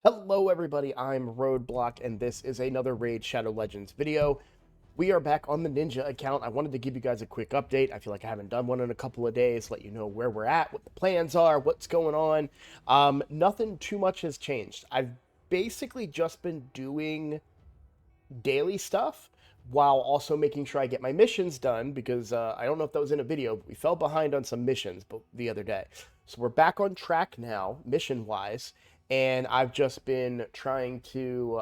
Hello everybody, I'm Roadblock, and this is another Raid Shadow Legends video. We are back on the Ninja account. I wanted to give you guys a quick update. I feel like I haven't done one in a couple of days, let you know where we're at, what the plans are, what's going on. Nothing too much has changed. I've basically just been doing daily stuff while also making sure I get my missions done because I don't know if that was in a video, but we fell behind on some missions the other day. So we're back on track now, mission-wise, and I've just been trying to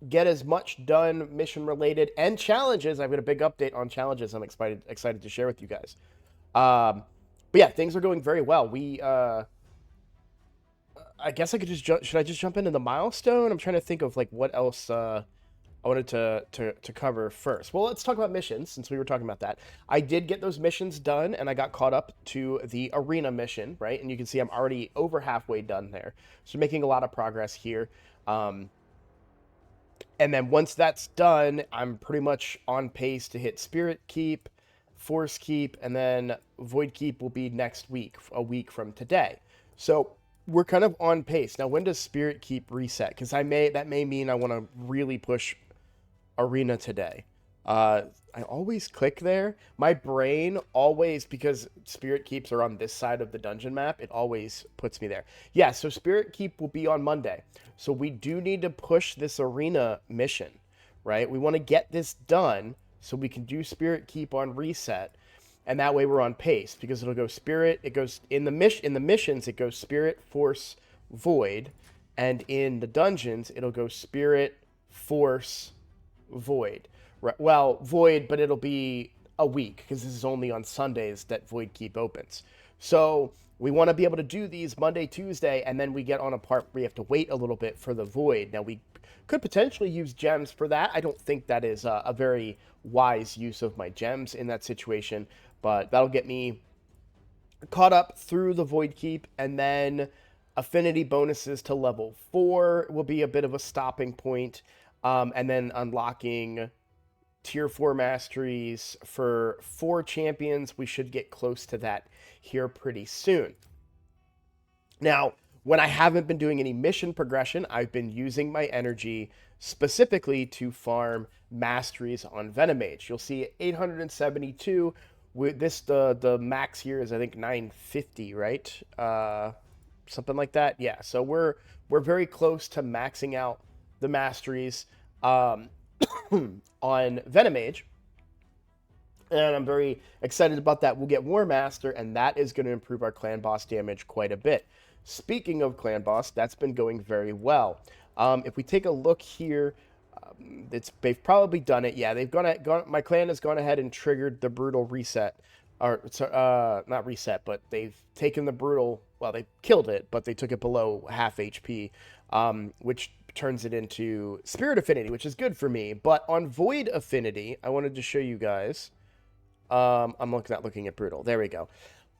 get as much done mission-related and challenges. I've got a big update on challenges I'm excited to share with you guys. But yeah, things are going very well. I guess I could just should I just jump into the milestone? I'm trying to think of like what else I wanted to cover first. Well, let's talk about missions since we were talking about that. I did get those missions done, and I got caught up to the arena mission, right? And you can see I'm already over halfway done there, so making a lot of progress here. And then once that's done, I'm pretty much on pace to hit Spirit Keep, Force Keep, and then Void Keep will be next week, a week from today. So we're kind of on pace. Now, when does Spirit Keep reset? Because that may mean I want to really push Arena today. I always click there. My brain always, because Spirit Keeps are on this side of the dungeon map, it always puts me there. Yeah, so Spirit Keep will be on Monday. So we do need to push this arena mission, right? We want to get this done so we can do Spirit Keep on reset. And that way we're on pace because it'll go Spirit, it goes in the missions, it goes Spirit, Force, Void, and in the dungeons, it'll go Spirit, Force, Void. Right, well, Void, but it'll be a week because this is only on Sundays that Void Keep opens. So we want to be able to do these Monday, Tuesday, and then we get on a part where we have to wait a little bit for the Void. Now, we could potentially use gems for that. I don't think that is a very wise use of my gems in that situation, but that'll get me caught up through the Void Keep, and then affinity bonuses to level 4 will be a bit of a stopping point, and then unlocking tier 4 masteries for 4 champions. We should get close to that here pretty soon. Now, when I haven't been doing any mission progression, I've been using my energy specifically to farm masteries on Venomage. You'll see 872. With this, the max here is I think 950, right? Something like that. Yeah. So we're very close to maxing out the masteries on Venomage, and I'm very excited about that. We'll get War Master, and that is going to improve our clan boss damage quite a bit. Speaking of clan boss, that's been going very well. If we take a look here, they've probably done it. Yeah, they've gone. My clan has gone ahead and triggered the brutal reset, or not reset, but they've taken the brutal. Well, they killed it, but they took it below half HP, which turns it into Spirit Affinity, which is good for me. But on Void Affinity, I wanted to show you guys. I'm not looking at brutal. There we go.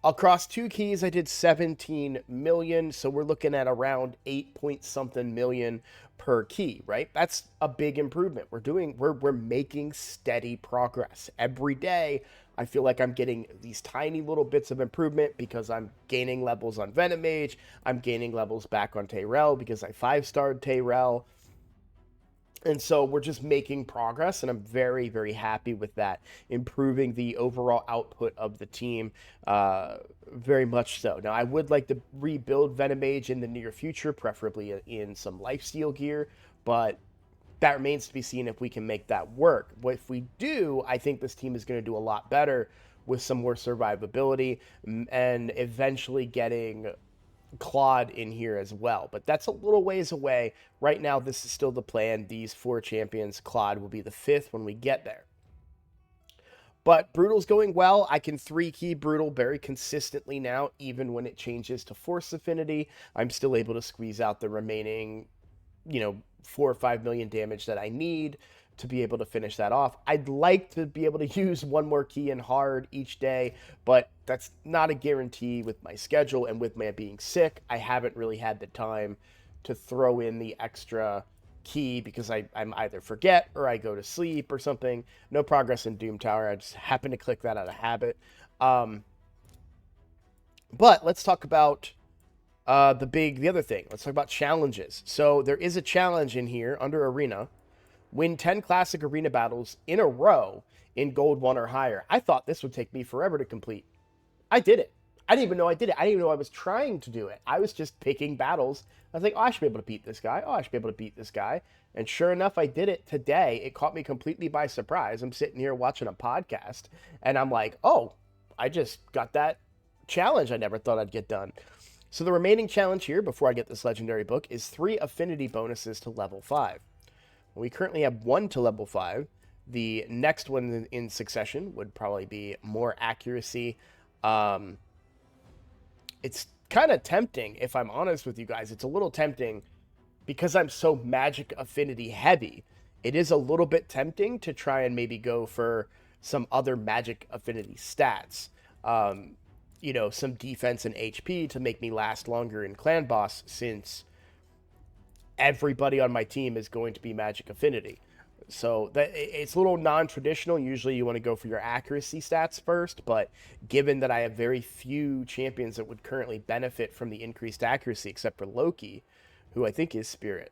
Across 2 keys, I did 17 million, so we're looking at around 8 point something million per key, right? That's a big improvement. We're making steady progress. Every day, I feel like I'm getting these tiny little bits of improvement because I'm gaining levels on Venomage, I'm gaining levels back on Tyrell because I 5-starred Tyrell. And so we're just making progress, and I'm very, very happy with that, improving the overall output of the team, very much so. Now, I would like to rebuild Venomage in the near future, preferably in some lifesteal gear, but that remains to be seen if we can make that work. But if we do, I think this team is going to do a lot better with some more survivability and eventually getting Claude in here as well, but that's a little ways away. Right now, this is still the plan. These 4 champions, Claude will be the 5th when we get there. But Brutal's going well. I can 3-key Brutal very consistently now, even when it changes to Force Affinity. I'm still able to squeeze out the remaining, 4 or 5 million damage that I need to be able to finish that off. I'd like to be able to use 1 more key in hard each day, but that's not a guarantee with my schedule, and with my being sick, I haven't really had the time to throw in the extra key because I'm either forget or I go to sleep or something. No progress in Doom Tower. I just happen to click that out of habit. But let's talk about The other thing. Let's talk about challenges. So there is a challenge in here under Arena. Win 10 classic arena battles in a row in gold 1 or higher. I thought this would take me forever to complete. I did it. I didn't even know I did it. I didn't even know I was trying to do it. I was just picking battles. I was like, oh, I should be able to beat this guy. Oh, I should be able to beat this guy. And sure enough, I did it today. It caught me completely by surprise. I'm sitting here watching a podcast, and I'm like, oh, I just got that challenge I never thought I'd get done. So the remaining challenge here, before I get this legendary book, is 3 affinity bonuses to level 5. We currently have 1 to level 5. The next one in succession would probably be more accuracy. It's kind of tempting, if I'm honest with you guys. It's a little tempting because I'm so magic affinity heavy. It is a little bit tempting to try and maybe go for some other magic affinity stats. Some defense and HP to make me last longer in clan boss, since everybody on my team is going to be magic affinity. So that it's a little non-traditional. Usually you want to go for your accuracy stats first, but given that I have very few champions that would currently benefit from the increased accuracy, except for Loki, who I think is Spirit.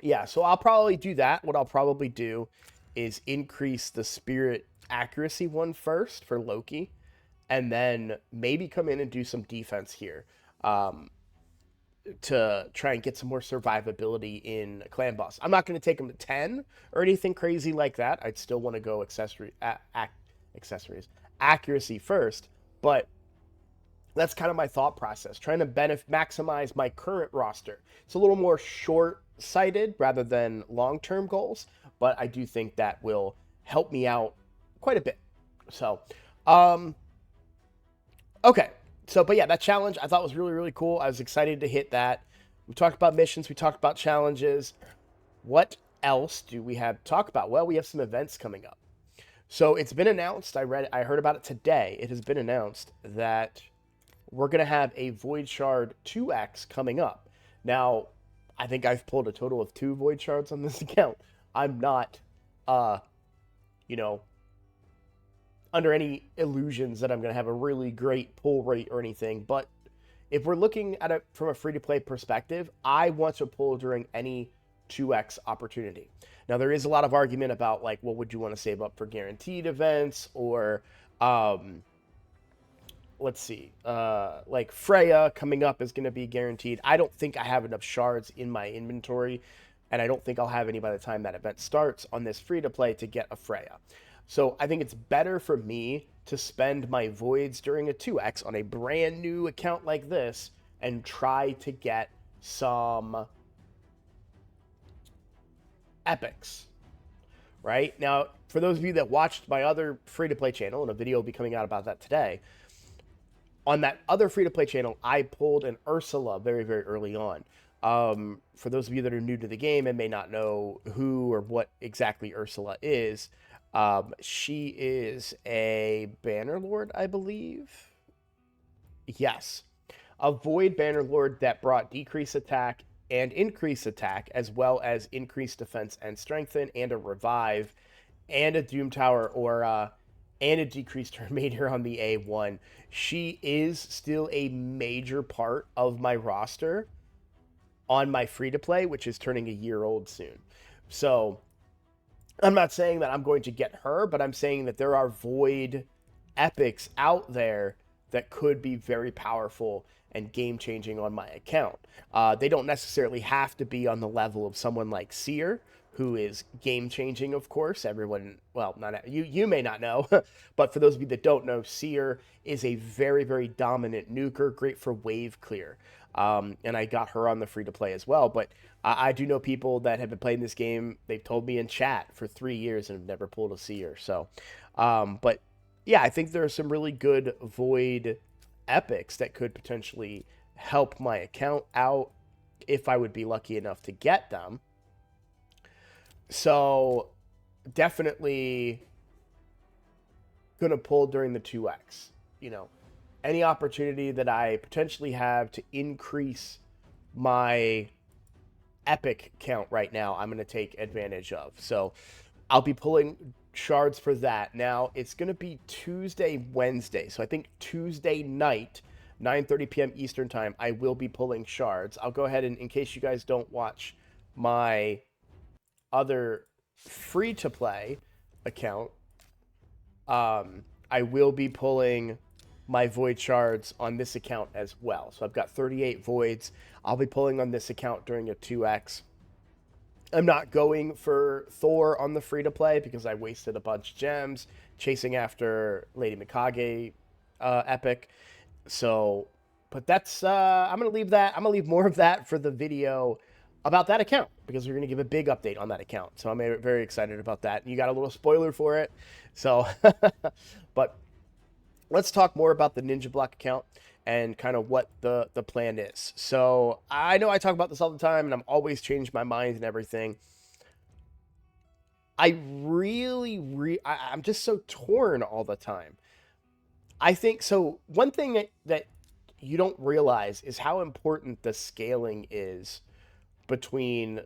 Yeah, so I'll probably do that. What I'll probably do is increase the Spirit accuracy one first for Loki, and then maybe come in and do some defense here. To try and get some more survivability in clan boss. I'm not going to take them to 10 or anything crazy like that. I'd still want to go accuracy first, but that's kind of my thought process, trying to maximize my current roster. It's a little more short-sighted rather than long-term goals, but I do think that will help me out quite a bit. So, okay. So, but yeah, that challenge I thought was really, really cool. I was excited to hit that. We talked about missions. We talked about challenges. What else do we have to talk about? Well, we have some events coming up. So it's been announced. I heard about it today. It has been announced that we're going to have a Void Shard 2X coming up. Now, I think I've pulled a total of 2 Void Shards on this account. I'm not, under any illusions that I'm going to have a really great pull rate or anything. But if we're looking at it from a free-to-play perspective, I want to pull during any 2x opportunity. Now, there is a lot of argument about, like, well, would you want to save up for guaranteed events? Or, let's see, like Freya coming up is going to be guaranteed. I don't think I have enough shards in my inventory, and I don't think I'll have any by the time that event starts on this free-to-play to get a Freya. So I think it's better for me to spend my voids during a 2x on a brand new account like this and try to get some epics, right? Now, for those of you that watched my other free-to-play channel, and a video will be coming out about that today, on that other free-to-play channel, I pulled an Ursula very, very early on. For those of you that are new to the game and may not know who or what exactly Ursula is, she is a Bannerlord, I believe. Yes. A Void Bannerlord that brought decreased attack and increased attack, as well as increased defense and strengthen, and a revive, and a Doom Tower aura, and a decreased turn meter on the A1. She is still a major part of my roster on my free-to-play, which is turning a year old soon. So I'm not saying that I'm going to get her, but I'm saying that there are Void epics out there that could be very powerful and game-changing on my account. They don't necessarily have to be on the level of someone like Seer, who is game-changing, of course. Everyone, well, not you may not know, but for those of you that don't know, Seer is a very, very dominant nuker, great for wave clear. And I got her on the free-to-play as well, but I do know people that have been playing this game. They've told me in chat for 3 years and have never pulled a Seer. So, but yeah, I think there are some really good Void epics that could potentially help my account out if I would be lucky enough to get them. So, definitely gonna pull during the 2x. Any opportunity that I potentially have to increase my epic count right now, I'm going to take advantage of. So I'll be pulling shards for that. Now, it's going to be Tuesday, Wednesday. So I think Tuesday night, 9:30 p.m. Eastern time, I will be pulling shards. I'll go ahead and, in case you guys don't watch my other free-to-play account, I will be pulling my void shards on this account as well. So I've got 38 voids. I'll be pulling on this account during a 2x. I'm not going for Thor on the free to play because I wasted a bunch of gems chasing after Lady Mikage epic. So, but that's I'm gonna leave that. I'm gonna leave more of that for the video about that account because we're gonna give a big update on that account. So I'm very excited about that. You got a little spoiler for it. So, but let's talk more about the Ninja Block account and kind of what the plan is. So I know I talk about this all the time, and I'm always changing my mind and everything. I'm just so torn all the time. I think so. One thing that you don't realize is how important the scaling is between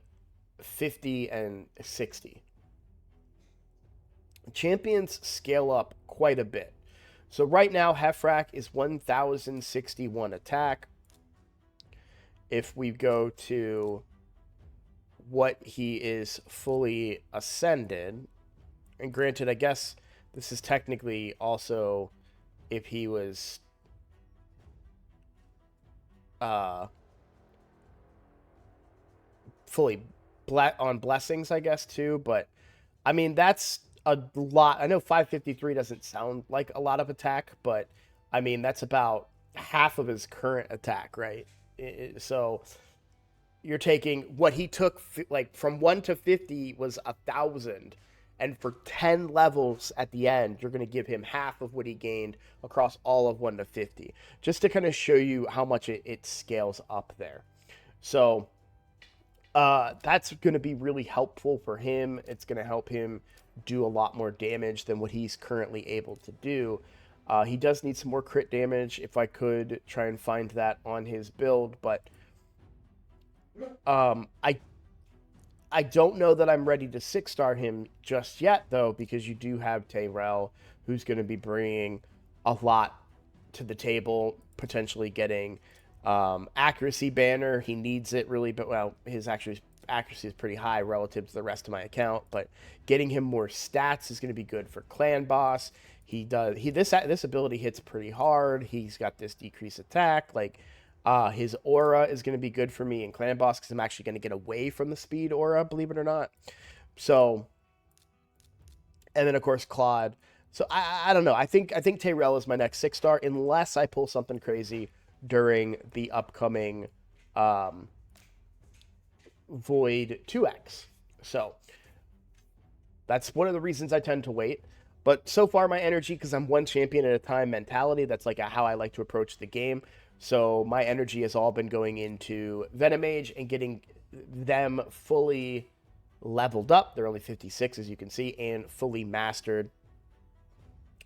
50 and 60. Champions scale up quite a bit. So right now, Hefrak is 1,061 attack. If we go to what he is fully ascended, and granted, I guess this is technically also if he was fully on blessings, I guess, too. But I mean, that's a lot. I know 553 doesn't sound like a lot of attack, but I mean, that's about half of his current attack, right? So you're taking what he took, like from 1 to 50 was 1,000. And for 10 levels at the end, you're going to give him half of what he gained across all of 1 to 50, just to kind of show you how much it scales up there. So that's going to be really helpful for him. It's going to help him do a lot more damage than what he's currently able to do. He does need some more crit damage. If I could try and find that on his build, but I don't know that I'm ready to 6-star him just yet, though, because you do have Tayrell, who's going to be bringing a lot to the table, potentially getting accuracy banner. He needs it really, but well, his accuracy is pretty high relative to the rest of my account. But getting him more stats is going to be good for clan boss. This ability hits pretty hard. He's got this decreased attack. Like his aura is going to be good for me in clan boss because I'm actually going to get away from the speed aura, believe it or not. So, and then of course Claude. So I don't know. I think Tayrell is my next 6-star unless I pull something crazy during the upcoming Void 2X. So that's one of the reasons I tend to wait. But so far, my energy, because I'm one champion at a time mentality, that's like how I like to approach the game. So my energy has all been going into Venomage and getting them fully leveled up. They're only 56, as you can see, and fully mastered.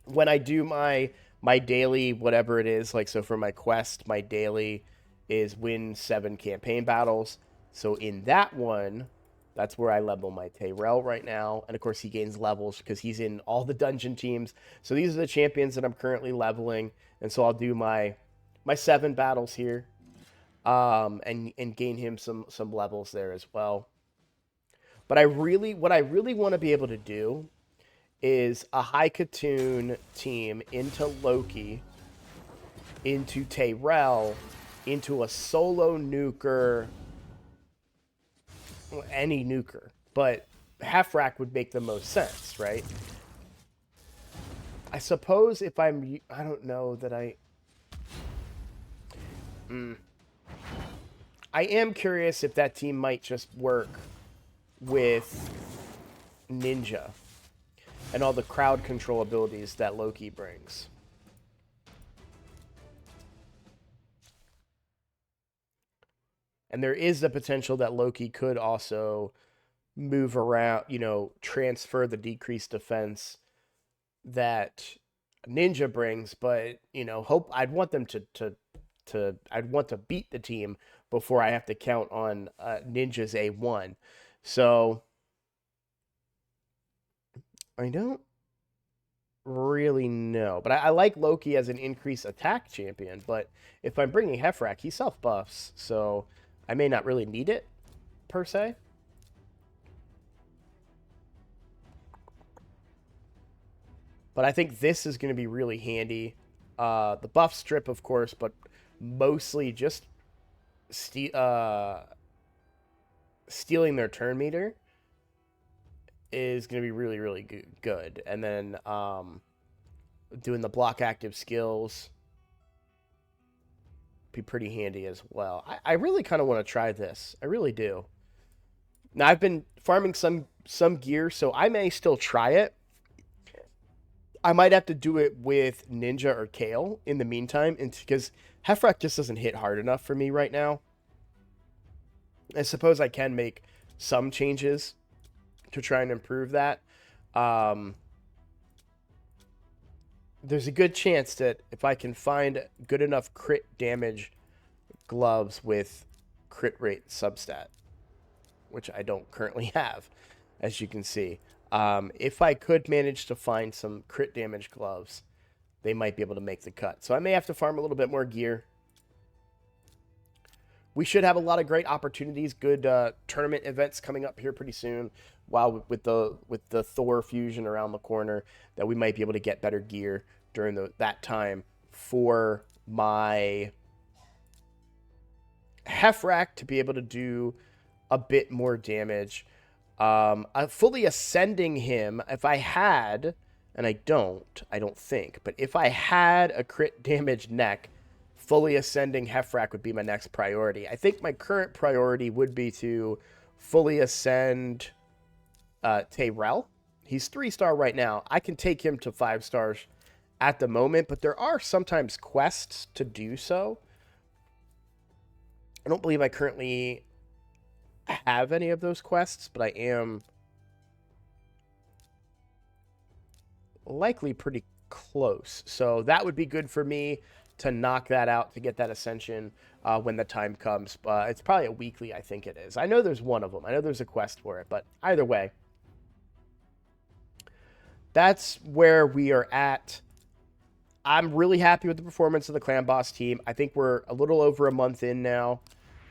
When I do my daily, whatever it is, like so for my quest, my daily is win 7 campaign battles. So in that one, that's where I level my Tayrell right now. And of course, he gains levels because he's in all the dungeon teams. So these are the champions that I'm currently leveling. And so I'll do my 7 battles here and gain him some levels there as well. But what I really want to be able to do is a High Katoon team into Loki, into Tayrell, into a solo nuker, any nuker, but Hefrak would make the most sense, right? I suppose if I don't know that I am curious if that team might just work with Ninja and all the crowd control abilities that Loki brings. And there is the potential that Loki could also move around, transfer the decreased defense that Ninja brings, but I'd want them I'd want to beat the team before I have to count on Ninja's A1. So I don't really know. But I like Loki as an increased attack champion. But if I'm bringing Hefrak, he self buffs, so I may not really need it per se. But I think this is going to be really handy. The buff strip, of course, but mostly just stealing their turn meter is going to be really, really good. And then doing the block active skills be pretty handy as well. I really kind of want to try this. I really do. Now, I've been farming some gear, so I may still try it. I might have to do it with Ninja or Kale in the meantime, because Hefrak just doesn't hit hard enough for me right now. I suppose I can make some changes to try and improve that. There's a good chance that if I can find good enough crit damage gloves with crit rate substat, which I don't currently have, as you can see. If I could manage to find some crit damage gloves, they might be able to make the cut. So I may have to farm a little bit more gear. We should have a lot of great opportunities, good tournament events coming up here pretty soon. While with the Thor fusion around the corner, that we might be able to get better gear during that time for my Hefrak to be able to do a bit more damage. Fully ascending him, if I had, and I don't think, but if I had a crit damage neck, fully ascending Hefrak would be my next priority. I think my current priority would be to fully ascend Tayrell. He's 3-star right now. I can take him to 5 stars at the moment, but there are sometimes quests to do so. I don't believe I currently have any of those quests, but I am likely pretty close. So that would be good for me to knock that out, to get that ascension when the time comes. But it's probably a weekly, I think it is. I know there's one of them. I know there's a quest for it, but either way, that's where we are at. I'm really happy with the performance of the Clan Boss team. I think we're a little over a month in now.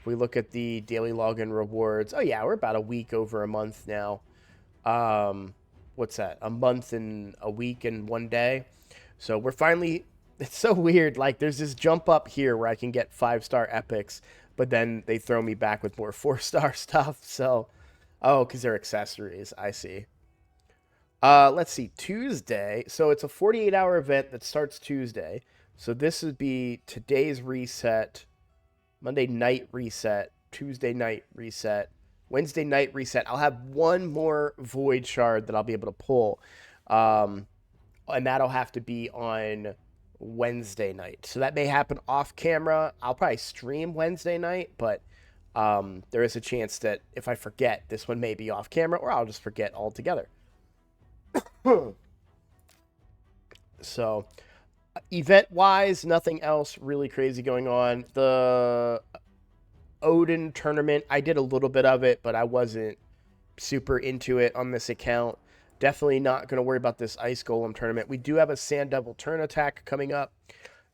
If we look at the daily login rewards, oh yeah, we're about a week over a month now. What's that? A month and a week and 1 day. So we're finally, it's so weird. Like there's this jump up here where I can get 5-star epics, but then they throw me back with more 4-star stuff. So, oh, because they're accessories. I see. Let's see, Tuesday. So it's a 48-hour event that starts Tuesday. So this would be today's reset, Monday night reset, Tuesday night reset, Wednesday night reset. I'll have one more void shard that I'll be able to pull. And that'll have to be on Wednesday night. So that may happen off camera. I'll probably stream Wednesday night, but there is a chance that if I forget, this one may be off camera, or I'll just forget altogether. So, event-wise, nothing else really crazy going on. The Odin tournament, I did a little bit of it, but I wasn't super into it on this account. Definitely not going to worry about this Ice Golem tournament. We do have a Sand Devil turn attack coming up.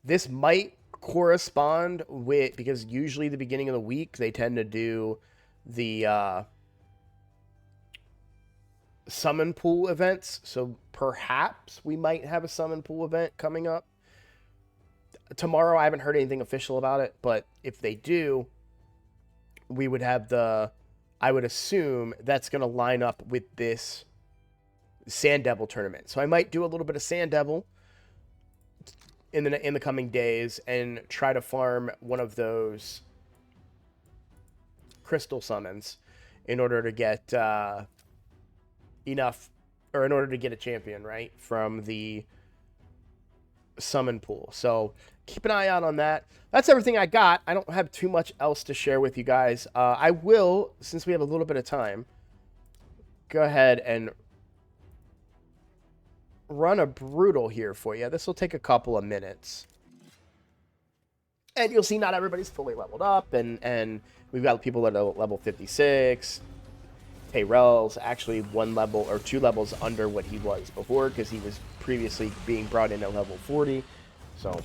This might correspond with, because usually the beginning of the week, they tend to do the summon pool events, so perhaps we might have a summon pool event coming up tomorrow. I haven't heard anything official about it, but if they do, we would have I would assume that's going to line up with this Sand Devil tournament. So I might do a little bit of Sand Devil in the coming days and try to farm one of those crystal summons in order to get enough, or in order to get a champion, right, from the summon pool. So keep an eye out on that. That's everything I got. I don't have too much else to share with you guys. I will, since we have a little bit of time, go ahead and run a brutal here for you. This will take a couple of minutes. And you'll see not everybody's fully leveled up, and we've got people that are level 56, Tyrell's actually 1 level or 2 levels under what he was before because he was previously being brought in at level 40. So,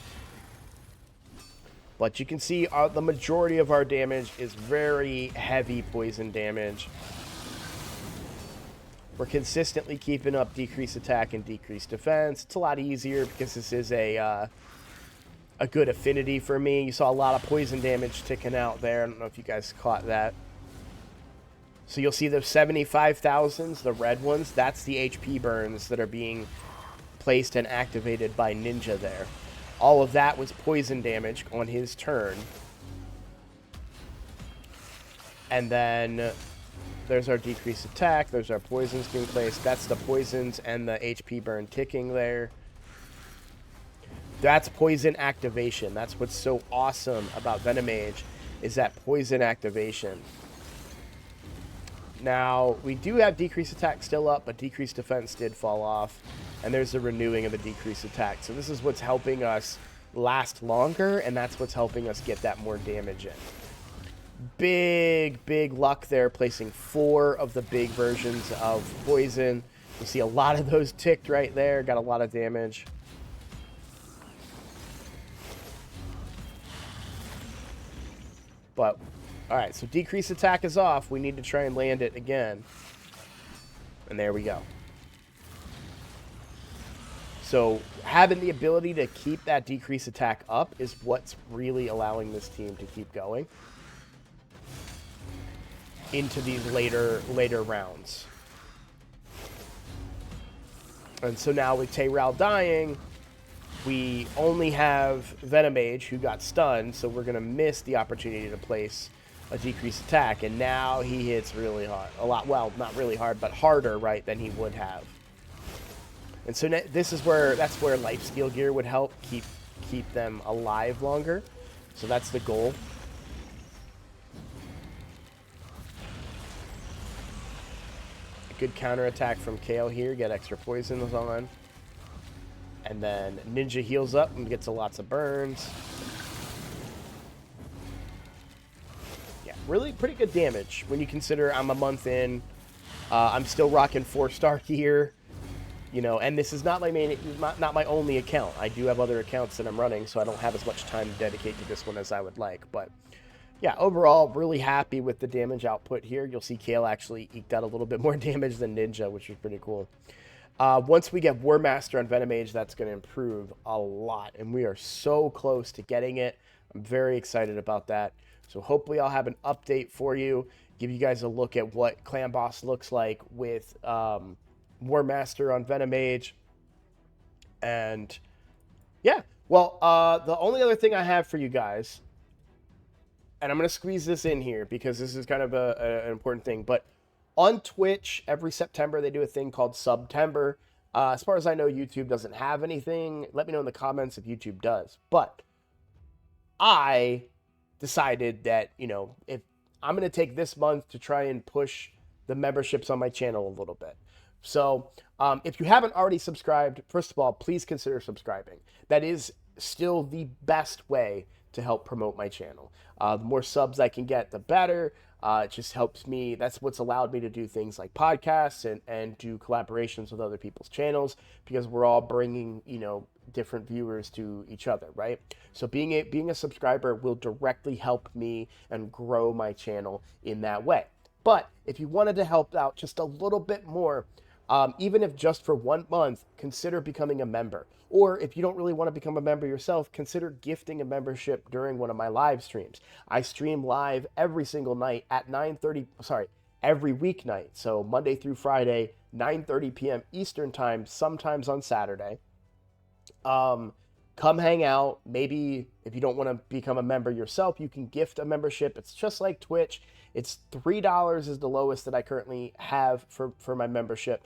but you can see the majority of our damage is very heavy poison damage. We're consistently keeping up decreased attack and decreased defense. It's a lot easier because this is a good affinity for me. You saw a lot of poison damage ticking out there. I don't know if you guys caught that. So you'll see the 75,000s, the red ones, that's the HP burns that are being placed and activated by Ninja there. All of that was poison damage on his turn. And then there's our decreased attack. There's our poisons being placed. That's the poisons and the HP burn ticking there. That's poison activation. That's what's so awesome about Venomage, is that poison activation. Now, we do have decreased attack still up, but decreased defense did fall off. And there's the renewing of the decreased attack. So this is what's helping us last longer, and that's what's helping us get that more damage in. Big luck there, placing 4 of the big versions of poison. You see a lot of those ticked right there. Got a lot of damage. But, alright, so decreased attack is off. We need to try and land it again. And there we go. So having the ability to keep that decreased attack up is what's really allowing this team to keep going into these later rounds. And so now with Tyrell dying, we only have Venomage, who got stunned, so we're going to miss the opportunity to place a decreased attack. And now he hits really hard. A lot, well, not really hard, but harder, right, than he would have. And so this is where, that's where lifesteal gear would help keep them alive longer. So that's the goal. A good counterattack from Kale here, get extra poisons on. And then Ninja heals up and gets lots of burns. Yeah, really pretty good damage when you consider I'm a month in. I'm still rocking 4-star gear. You know, and this is not my not my only account. I do have other accounts that I'm running, so I don't have as much time to dedicate to this one as I would like. But yeah, overall, really happy with the damage output here. You'll see Kale actually eked out a little bit more damage than Ninja, which is pretty cool. Once we get War Master on Venomage, that's going to improve a lot, and we are so close to getting it. I'm very excited about that. So hopefully I'll have an update for you, give you guys a look at what Clan Boss looks like with War Master on Venomage. And yeah, well, the only other thing I have for you guys, and I'm going to squeeze this in here because this is kind of an important thing, but on Twitch, every September, they do a thing called Subtember. As far as I know, YouTube doesn't have anything. Let me know in the comments if YouTube does. But I decided that, you know, if I'm going to take this month to try and push the memberships on my channel a little bit. So if you haven't already subscribed, first of all, please consider subscribing. That is still the best way to help promote my channel. The more subs I can get, the better. It just helps me. That's what's allowed me to do things like podcasts and do collaborations with other people's channels, because we're all bringing, you know, different viewers to each other, right? So being a subscriber will directly help me and grow my channel in that way. But if you wanted to help out just a little bit more, even if just for 1 month, consider becoming a member. Or if you don't really want to become a member yourself, consider gifting a membership during one of my live streams. I stream live every single night at every weeknight. So Monday through Friday, 9:30 p.m. Eastern time, sometimes on Saturday. Come hang out. Maybe if you don't want to become a member yourself, you can gift a membership. It's just like Twitch. It's $3 is the lowest that I currently have for my membership.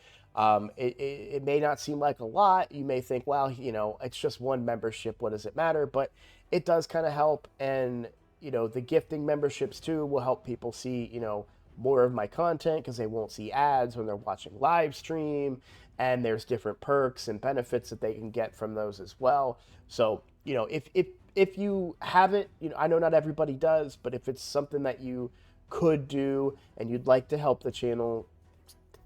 It may not seem like a lot. You may think, well, you know, it's just one membership. What does it matter? But it does kind of help. And, you know, the gifting memberships too will help people see, you know, more of my content because they won't see ads when they're watching live stream. And there's different perks and benefits that they can get from those as well. So, you know, if you haven't, you know, I know not everybody does, but if it's something that you could do and you'd like to help the channel,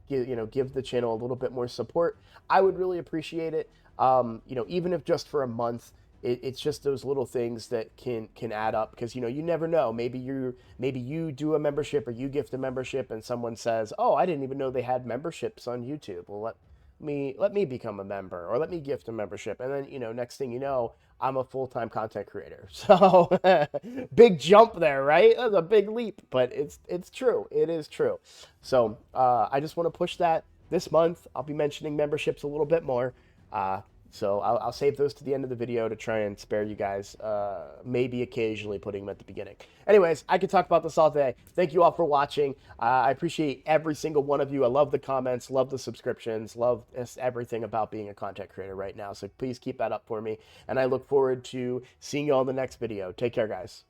give the channel a little bit more support, I would really appreciate it. Even if just for a month, it's just those little things that can add up, because you never know. Maybe you do a membership or you gift a membership, and someone says, "Oh, I didn't even know they had memberships on YouTube." Well, let me become a member, or let me gift a membership, and then next thing you know, I'm a full-time content creator. So big jump there, right? That's a big leap, but it's true. It is true. So I just want to push that this month. I'll be mentioning memberships a little bit more. Uh, so I'll save those to the end of the video to try and spare you guys, maybe occasionally putting them at the beginning. Anyways, I could talk about this all day. Thank you all for watching. I appreciate every single one of you. I love the comments, love the subscriptions, love everything about being a content creator right now. So please keep that up for me. And I look forward to seeing you all in the next video. Take care, guys.